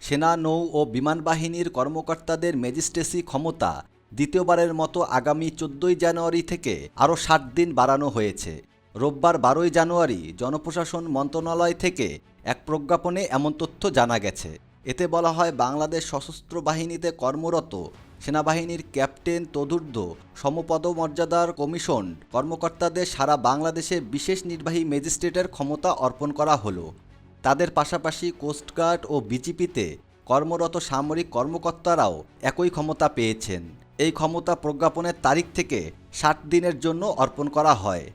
সেনা, নৌ ও বিমান বাহিনীর কর্মকর্তাদের ম্যাজিস্ট্রেসি ক্ষমতা দ্বিতীয়বারের মতো আগামী ১৪ জানুয়ারি থেকে আরও ৬০ দিন বাড়ানো হয়েছে। রোববার ১২ জানুয়ারি জনপ্রশাসন মন্ত্রণালয় থেকে এক প্রজ্ঞাপনে এমন তথ্য জানা গেছে। এতে বলা হয়, বাংলাদেশ সশস্ত্র বাহিনীতে কর্মরত সেনাবাহিনীর ক্যাপ্টেন তদূর্ধ্ব সমপদমর্যাদার কমিশন কর্মকর্তাদের সারা বাংলাদেশে বিশেষ নির্বাহী ম্যাজিস্ট্রেটের ক্ষমতা অর্পণ করা হলো। তাদের পাশাপাশি কোস্টগার্ড ও বিজিপিতে কর্মরত সামরিক কর্মকর্তারাও একই ক্ষমতা পেয়েছেন। এই ক্ষমতা প্রজ্ঞাপনের তারিখ থেকে ৬০ দিনের জন্য অর্পণ করা হয়।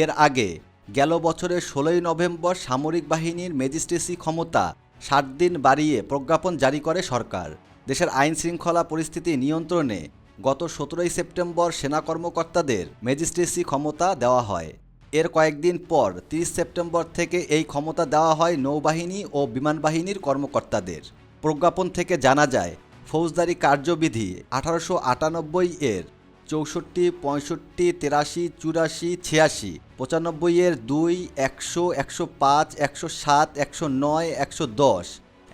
এর আগে গেল বছরের ১৬ই নভেম্বর সামরিক বাহিনীর ম্যাজিস্ট্রেসি ক্ষমতা ৬০ দিন বাড়িয়ে প্রজ্ঞাপন জারি করে সরকার। দেশের আইন শৃঙ্খলা পরিস্থিতি নিয়ন্ত্রণে গত ১৭ই সেপ্টেম্বর সেনা কর্মকর্তাদের ম্যাজিস্ট্রেসি ক্ষমতা দেওয়া হয়। এর কয়েকদিন পর ৩০ সেপ্টেম্বর থেকে এই ক্ষমতা দেওয়া হয় নৌবাহিনী ও বিমান বাহিনীর কর্মকর্তাদের। প্রজ্ঞাপন থেকে জানা যায়, ফৌজদারি কার্যবিধি ১৮৯৮ এর ৬৪, ৬৫, ৮৩, ৮৪, ৮৬, ৯৫ এর ২, ১০০, ১০৫, ১০৭, ১০৯, ১১০,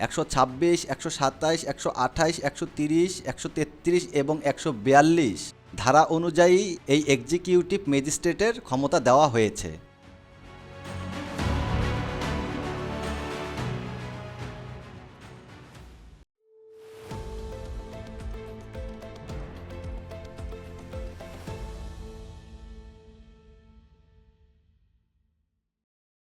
১২৬, ১২৭, ১২৮, ১৩০, ১৩৩ এবং ১৪২ ধারা অনুযায়ী এই এক্সিকিউটিভ ম্যাজিস্ট্রেটের ক্ষমতা দেওয়া হয়েছে।